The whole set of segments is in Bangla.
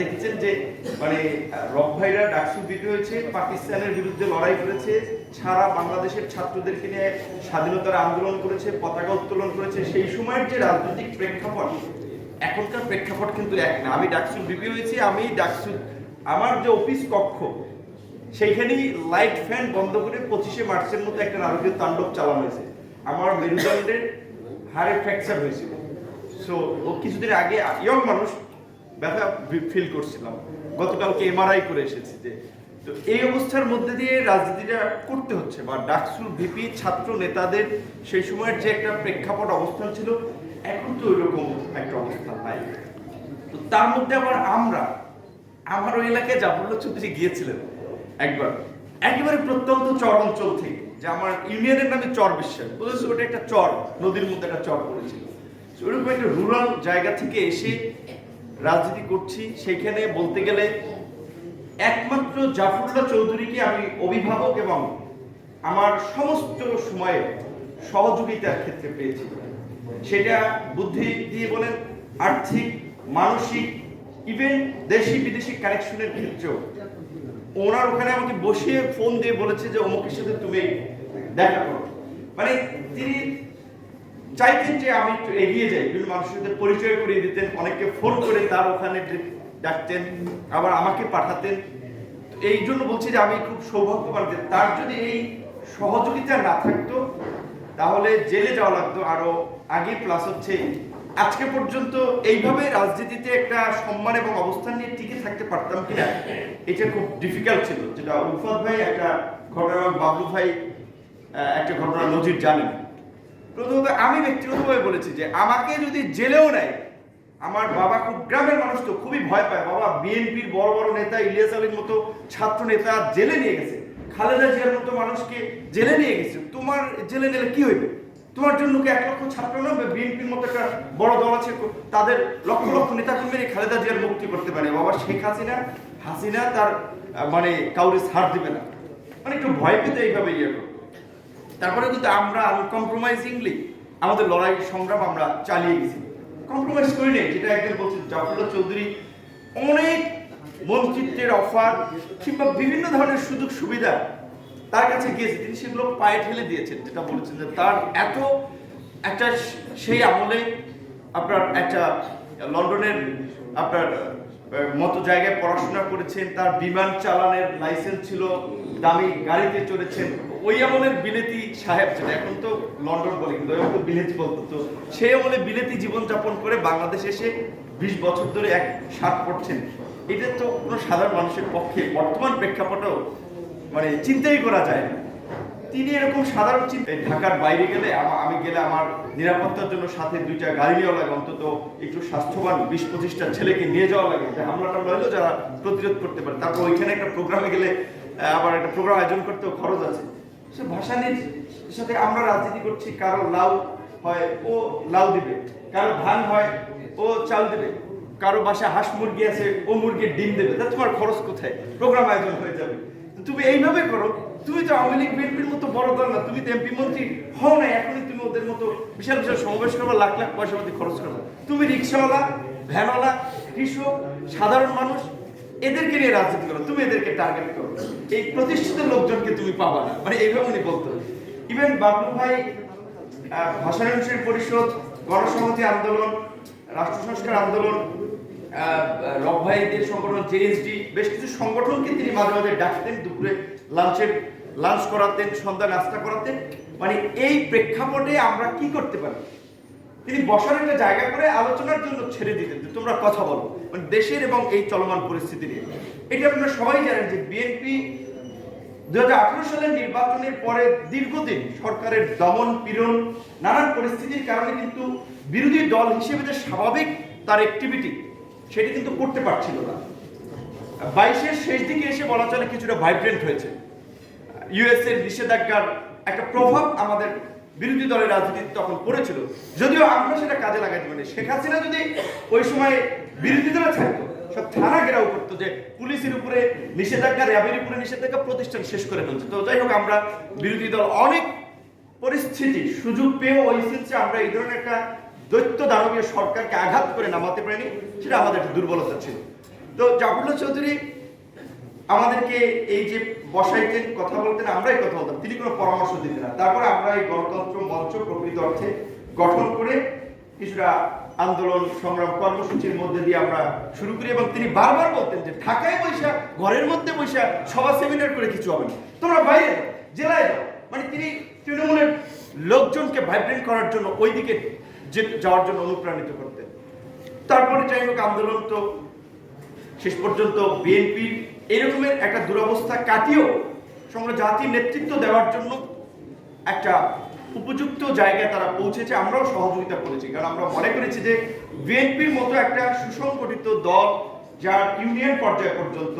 দেখেছেন যে মানে রক ভাইরা ডাকসু বিজয়ী হয়েছে, পাকিস্তানের বিরুদ্ধে লড়াই করেছে, সারা বাংলাদেশের ছাত্রদেরকে নিয়ে স্বাধীনতার আন্দোলন করেছে, পতাকা উত্তোলন করেছে। সেই সময়ের যে রাজনৈতিক প্রেক্ষাপট, এখনকার প্রেক্ষাপট কিন্তু এক না। আমি ডাকসু বিজয়ী হয়েছি, আমি ডাকসু আমার যে অফিস কক্ষ সেইখানেই লাইট ফ্যান বন্ধ করে 25শে মার্চের মতো একটা নারকীয় তাণ্ডব চালানো হয়েছে। আমার মেরুদণ্ডের হাড়ে ফ্র্যাকচার হয়েছিল। সো ও কিছুদিন আগে ইয়ং মানুষ ব্যথা ফিল করছিলাম, গতকালকে এমআরআই করে এসেছি। যে তো এই অবস্থার মধ্যে দিয়ে রাজনীতিটা করতে হচ্ছে, বা ডাকসুর ভিপি ছাত্র নেতাদের সেই সময়ের যে একটা প্রেক্ষাপট অবস্থান ছিল, এখন তো ওইরকম একটা অবস্থান নাই। তো তার মধ্যে আবার আমার ওই এলাকায় জাফরুল্লাহ চৌধুরী গিয়েছিলেন একবার, একেবারে প্রত্যন্ত চর অঞ্চল থেকে, যে আমার ইউনিয়নের নামে চর বিশ্বাস বলেছে, ওটা একটা চর, নদীর মধ্যে একটা চর পড়েছিল। ওইরকম একটা রুরাল জায়গা থেকে এসে রাজনীতি করছি। সেখানে বলতে গেলে একমাত্র জাফরুল্লাহ চৌধুরীকে আমি অভিভাবক এবং আমার সমস্ত সময়ে সহযোগিতার ক্ষেত্রে পেয়েছি। সেটা বুদ্ধি দিয়ে বলেন, আর্থিক, মানসিক, ইভেন দেশি বিদেশি কানেকশনের ক্ষেত্রেও। ওনার ওখানে আমাকে বসিয়ে ফোন দিয়ে বলেছে যে অমুকের সাথে তুমি দেখা করো। মানে তিনি চাইতেন যে আমি একটু এগিয়ে যাই, বিভিন্ন মানুষের সাথে পরিচয় করিয়ে দিতেন, অনেককে ফোন করে তার ওখানে ডাকতেন, আবার আমাকে পাঠাতেন। এই জন্য বলছি যে আমি খুব সৌভাগ্যবান যে তার যদি এই সহযোগিতা না থাকতো তাহলে জেলে যাওয়া লাগতো আরো আগে। প্লাস হচ্ছে আজকে পর্যন্ত এইভাবে রাজনীতিতে একটা সম্মান এবং অবস্থান নিয়ে টিকে থাকতে পারতাম কিনা, এটা খুব ডিফিকাল্ট ছিল। যেটা উলফাত ভাই একটা ঘটনা, বাবলু ভাই একটা ঘটনা নজির জানেন। প্রথমত আমি ব্যক্তিগতভাবে বলেছি যে আমাকে যদি জেলেও নেয়, আমার বাবা খুব গ্রামের মানুষ তো খুবই ভয় পায়, বাবা বিএনপির বড় বড় নেতা ইলিয়াস আলীর মতো ছাত্র নেতা জেলে নিয়ে গেছে, খালেদা জিয়ার মতো মানুষকে জেলে নিয়ে গেছে, তোমার জেলে নিলে কি হইবে? তোমার জন্য কি 1 লক্ষ ছাত্র নবে? বিএনপির মতো একটা বড় দল আছে, তাদের লক্ষ লক্ষ নেতা কর্মীরা খালেদা জিয়ার মুক্তি করতে পারে, বাবা শেখ হাসিনা তার মানে কাউরে ছাড় দিবে না। মানে একটু ভয় পেতে এইভাবে ইয়ে করতো। তারপরে কিন্তু আমরা আনকম্প্রোমাইজিংলি আমাদের লড়াই সংগ্রাম আমরা চালিয়ে গেছি, কম্প্রোমাইজ করি নেই। যেটা একদিন বলছেন জাফরুল্লাহ চৌধুরী অনেক মন্ত্রিত্বের অফার কিংবা বিভিন্ন ধরনের সুযোগ সুবিধা তার কাছে গিয়েছে, তিনি সেগুলো পায়ে ঠেলে দিয়েছেন। যেটা বলেছেন যে তার এত একটা সেই আমলে আপনার একটা লন্ডনের আপনার মতো জায়গায় পড়াশোনা করেছেন, তার বিমান চালানের লাইসেন্স ছিল, দামি গাড়িতে চড়েছেন। ওই আমলের বিলেতি সাহেব, যেটা এখন তো লন্ডন বলে কিন্তু ওই বিলেতি বলতো, তো সেই আমলে বিলেতি জীবনযাপন করে বাংলাদেশে এসে 20 বছর ধরে এক শার্ট পড়ছেন। এটা তো কোনো সাধারণ মানুষের পক্ষে বর্তমান প্রেক্ষাপটেও মানে চিন্তাই করা যায় না। তিনি এরকম সাধারণ চিন্তা, ঢাকার বাইরে গেলে আমি গেলে আমার নিরাপত্তার জন্য সাথে 2টা গাড়ি নেওয়া লাগে, অন্তত একটু স্বাস্থ্যবান 20-25টা ছেলেকে নিয়ে যাওয়া লাগে, যে হামলা টামলা হলেও যারা প্রতিরোধ করতে পারে। তারপর ওইখানে একটা প্রোগ্রামে গেলে আবার একটা প্রোগ্রাম আয়োজন করতেও খরচ আছে। সে ভাসানির সাথে আমরা রাজনীতি করছি, কারো লাউ হয় ও লাউ দিবে, কারো ধান হয় ও চাল দিবে, কারো বাসায় হাঁস মুরগি আছে ও মুরগির ডিম দেবে। তা তোমার খরচ কোথায়? প্রোগ্রাম আয়োজন হয়ে যাবে। তুমি এইভাবে করো। তুমি তো আওয়ামী লীগ বিএনপির মতো বড় দল না, তুমি তো এমপি মন্ত্রী হও না, এখনই তুমি ওদের মতো বিশাল বিশাল সমাবেশ করবা, লাখ লাখ পয়সা পাতি খরচ করবা। তুমি রিক্সাওয়ালা, ভ্যানওয়ালা, কৃষক, সাধারণ মানুষ, এদেরকে নিয়ে রাজনীতি করো, তুমি এদেরকে টার্গেট করো, এই প্রতিষ্ঠিত লোকজনকে তুমি পাবা না। মানে এইভাবে উনি বলতো। ইভেন বাবলু ভাই ভাষা অনুসারী পরিষদ, গণসংহতি আন্দোলন, রাষ্ট্র সংস্কার আন্দোলন, রক ভাইদের সংগঠন জেএসডি, বেশ কিছু সংগঠনকে তিনি মাঝে মাঝে ডাকতেন, দুপুরে লাঞ্চ করাতেন, সন্ধ্যা নাস্তা করাতেন। মানে এই প্রেক্ষাপটে আমরা কি করতে পারি, তিনি বসার একটা জায়গা করে আলোচনার জন্য ছেড়ে দিতেন যে তোমরা কথা বলো, মানে দেশের এবং এই চলমান পরিস্থিতি নিয়ে। এটা আপনারা সবাই জানেন যে বিএনপি 2018 সালের নির্বাচনের পরে দীর্ঘদিন সরকারের দমন পীড়ন, নানান পরিস্থিতির কারণে কিন্তু বিরোধী দল হিসেবে যে স্বাভাবিক তার অ্যাক্টিভিটি সেটি কিন্তু করতে পারছিল না। 22-এর শেষ দিকে এসে বলা চলে কিছুটা ভাইব্রেন্ট হয়েছে। ইউএস এর নিষেধাজ্ঞার একটা প্রভাব আমাদের বিরোধী দলের রাজনীতি তখন পড়েছিল, যদিও আমরা সেটা কাজে লাগাইতে পারি। শেখ হাসিনা যদি ওই সময় বিরোধী দলে থাকতো, সব থানা ঘেরাও করতো, যে পুলিশের উপরে নিষেধাজ্ঞা, র্যাবের উপরে নিষেধাজ্ঞা, প্রতিষ্ঠান শেষ করে ফেলছে। তো যাই হোক, আমরা বিরোধী দল অনেক পরিস্থিতি সুযোগ পেয়েও ওই সেন্সে আমরা এই ধরনের একটা দৈত্য দানবীয় সরকারকে আঘাত করে নামাতে পারিনি, সেটা আমাদের একটা দুর্বলতা ছিল। তো জাফরুল্লাহ চৌধুরী আমাদেরকে এই যে বসাইতেন, কথা বলতেন, আমরাই কথা বলতাম, তিনি কোনো পরামর্শ দিতেন না। তারপরে আমরা এই গণতন্ত্র মঞ্চ প্রকৃত অর্থে গঠন করে কিছুটা আন্দোলন সংগ্রাম কর্মসূচির মধ্যে দিয়ে আমরা শুরু করি, এবং তিনি বারবার বলতেন যে ঢাকায় বৈশা, ঘরের মধ্যে বৈশা সভা সেমিনার করে কিছু হবে না, তোমরা বাইরে যাও, জেলায় যাও। মানে তিনি তৃণমূলের লোকজনকে ভাইব্রেন্ট করার জন্য ওই দিকে যাওয়ার জন্য অনুপ্রাণিত করতেন। তারপরে যাই হোক, আন্দোলন তো শেষ পর্যন্ত বিএনপির এরকমের একটা দুরবস্থা কাটিয়েও সমগ্র জাতির নেতৃত্ব দেওয়ার জন্য একটা উপযুক্ত জায়গায় তারা পৌঁছেছে। আমরাও সহযোগিতা করেছি, কারণ আমরা মনে করেছি যে বিএনপির মতো একটা সুসংগঠিত দল, যার ইউনিয়ন পর্যায় পর্যন্ত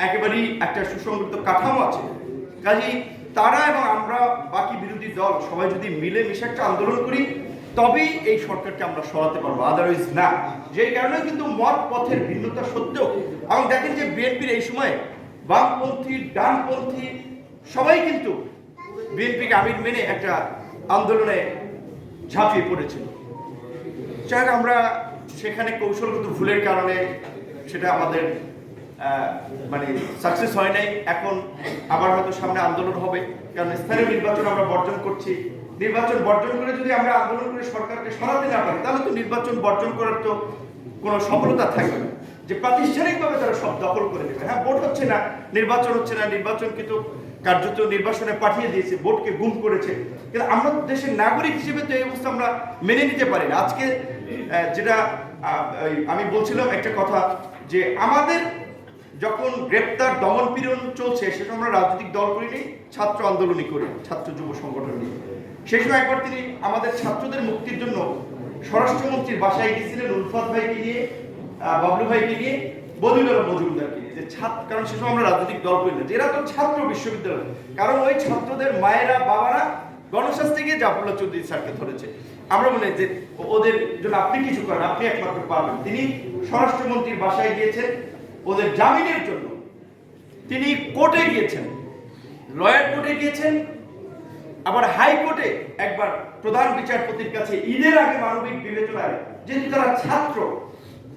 একেবারেই একটা সুসংগঠিত কাঠামো আছে, কাজেই তারা এবং আমরা বাকি বিরোধী দল সবাই যদি মিলে মিশে একটা আন্দোলন করি তবেই এই সরকারকে আমরা সরাতে পারবো, আদারওয়াইজ না। যেই কারণে কিন্তু মত পথের ভিন্নতা সত্ত্বেও, এবং দেখেন যে বিএনপির এই সময় বামপন্থী, ডানপন্থী সবাই কিন্তু বিএনপিকে আমির মেনে একটা আন্দোলনে ঝাঁপিয়ে পড়েছিল। যাই হোক, আমরা সেখানে কৌশলগত ভুলের কারণে সেটা আমাদের মানে সাকসেস হয় নাই। এখন আবার হয়তো সামনে আন্দোলন হবে, কারণ স্থানীয় নির্বাচন আমরা বর্জন করছি। নির্বাচন বর্জন করে যদি আমরা আন্দোলন করে সরকারকে সরাতে না পারি, তাহলে তো নির্বাচন বর্জন করার তো কোনো সফলতা থাকবে না, যে প্রাতিষ্ঠানিকভাবে তারা সব দখল করে দেবে। হ্যাঁ, ভোট হচ্ছে না, নির্বাচন হচ্ছে না, নির্বাচন কিন্তু কার্যত নির্বাচনে পাঠিয়ে দিয়েছে, ভোটকে গুম করেছে, কিন্তু আমরা দেশের নাগরিক হিসেবে তো এই অবস্থা আমরা মেনে নিতে পারি না। আজকে যেটা আমি বলছিলাম একটা কথা, যে আমাদের যখন গ্রেপ্তার দমন পীড়ন চলছে, সে সময় আমরা রাজনৈতিক দল করিনি, ছাত্র আন্দোলনই করি, ছাত্র যুব সংগঠন নিয়ে। সেই সময় একবার তিনি আমাদের ছাত্রদের মুক্তির জন্য স্বরাষ্ট্রমন্ত্রীর বাসায় গিয়েছিলেন, উলফাত ভাইকে নিয়ে, বাবলু ভাইকে নিয়ে, বদিউল্লাহ মজুমদারকে নিয়ে, যে ছাত্র, কারণ সে সময় আমরা রাজনৈতিক দল করি না, যে এরা তো ছাত্র বিশ্ববিদ্যালয়, কারণ ওই ছাত্রদের মায়েরা বাবারা গণশাস্ত্রে গিয়ে জাফরুল্লাহ চৌধুরী স্যারকে ধরেছে। আমরা বলি যে ওদের জন্য আপনি কিছু করেন, আপনি একমাত্র পারবেন। তিনি স্বরাষ্ট্রমন্ত্রীর বাসায় গিয়েছেন ওদের জামিনের জন্য, তিনি কোর্টে গিয়েছেন, লয়ার কোর্টে গিয়েছেন, আবার হাইকোর্টে একবার প্রধান বিচারপতির কাছে ঈদের আগে মানবিক বিবেচনায়, যেহেতু তারা ছাত্র,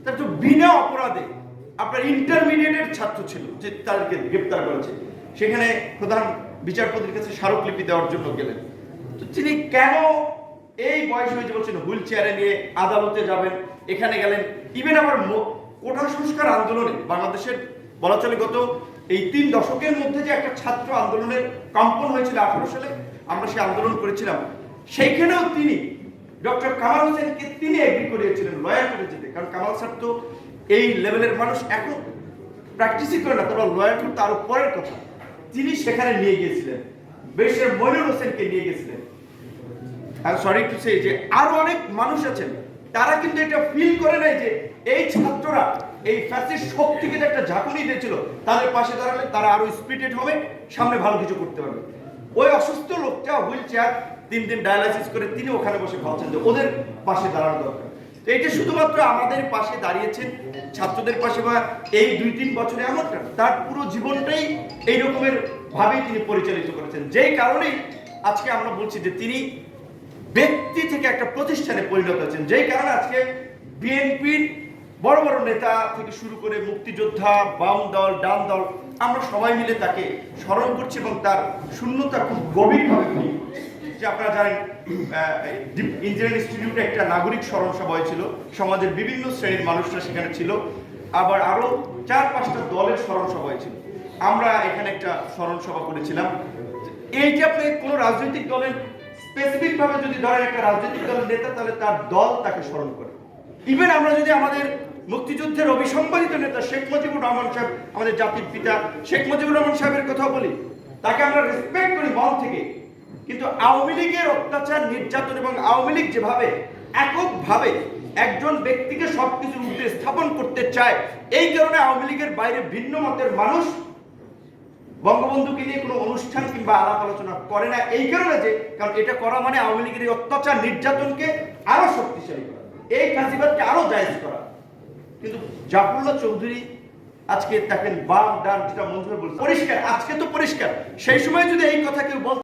তার তো বিনা অপরাধে আপনার ইন্টারমিডিয়েটের ছাত্র ছিল, যে তাদেরকে গ্রেপ্তার করেছে, সেখানে প্রধান বিচারপতির কাছে স্মারকলিপি দেওয়ার জন্য গেলেন। তো তিনি কেন এই বয়স হয়েছে বলছেন হুইল চেয়ারে নিয়ে আদালতে যাবেন, এখানে গেলেন। ইভেন আবার কোটা সংস্কার আন্দোলনে বাংলাদেশের বলা চলে গত এই 3 দশকের মধ্যে যে একটা ছাত্র আন্দোলনের কম্পন হয়েছিল 18 সালে, আমরা সেই আন্দোলন করেছিলাম, সেইখানেও তিনি ডক্টর কামাল হোসেনকে তিনি এগ্রি করিয়েছিলেন লয়ার করে যেতে, কারণ কামাল স্যার তো এই লেভেলের মানুষ, এখন প্র্যাকটিসই করে না, তারা লয়ার করে তার পরের কথা। তিনি সেখানে নিয়ে গিয়েছিলেন, বেশের মইনুল হোসেনকে নিয়ে গেছিলেন। সরি টু সে, যে আরো অনেক মানুষ আছেন, তারা কিন্তু এটা ফিল করে নাই যে এই ছাত্ররা এই ফ্যাসিস্ট শক্তিকে যে একটা ঝাঁকুনি দিয়েছিল, তাদের পাশে দাঁড়ালে তারা আরো স্পিরিটেড হবে, সামনে ভালো কিছু করতে পারবে। ওই অসুস্থ লোকটা হুইল চেয়ার 3 দিন ডায়ালাইসিস করে তিনি ওখানে বসে ভাবছেন যে ওদের পাশে দাঁড়ানো দরকার। এইটা শুধুমাত্র আমাদের পাশে দাঁড়িয়েছেন, ছাত্রদের পাশে, বা এই 2-3 বছরে এমনটা, তার পুরো জীবনটাই এই রকমের ভাবেই তিনি পরিচালিত করেছেন। যেই কারণেই আজকে আমরা বলছি যে তিনি ব্যক্তি থেকে একটা প্রতিষ্ঠানে পরিণত হয়েছেন, যেই কারণে আজকে বিএনপির বড় বড় নেতা থেকে শুরু করে মুক্তিযোদ্ধা, বাম দল, ডান দল, আমরা সবাই মিলে তাকে স্মরণ করছি, এবং তার শূন্যতা খুব গভীরভাবে ফিল করছি। যে আপনারা জানেন, ইঞ্জিনিয়ারিং ইনস্টিটিউটে একটা নাগরিক স্মরণ সভা হয়েছিল, সমাজের বিভিন্ন শ্রেণীর মানুষরা সেখানে ছিল, আবার আরো 4-5টা দলের স্মরণ সভা হয়েছিল। আমরা এখানে একটা স্মরণ সভা করেছিলাম। এই যে আপনি কোনো রাজনৈতিক দলের স্পেসিফিক ভাবে যদি ধরেন একটা রাজনৈতিক দলের নেতা, তাহলে তার দল তাকে স্মরণ করে। ইভেন আমরা যদি আমাদের মুক্তিযুদ্ধের অবিসম্বাদিত নেতা শেখ মুজিবুর রহমান সাহেব, আমাদের জাতির পিতা শেখ মুজিবুর রহমান সাহেবের কথা বলি, তাকে আমরা রেসপেক্ট করি মন থেকে, কিন্তু আওয়ামী লীগের অত্যাচার, নির্যাতন এবং আওয়ামী লীগ যেভাবে এককভাবে একজন ব্যক্তিকে সবকিছু উদ্দেশ্যে স্থাপন করতে চায়, এই কারণে আওয়ামী লীগের বাইরে ভিন্ন মতের মানুষ বঙ্গবন্ধুকে নিয়ে কোনো অনুষ্ঠান কিংবা আলাপ আলোচনা করে না। এই কারণে যে, কারণ এটা করা মানে আওয়ামী লীগের এই অত্যাচার নির্যাতনকে আরো শক্তিশালী করা, এই কাজিবাদকে আরো জায়েজ করা। কিন্তু জাফরুল্লাহ চৌধুরী আজকে দেখেন বাম ডান যেটা মঞ্জুর বলছে পরিষ্কার, আজকে তো পরিষ্কার, সেই সময় যদি এই কথা কেউ বলতো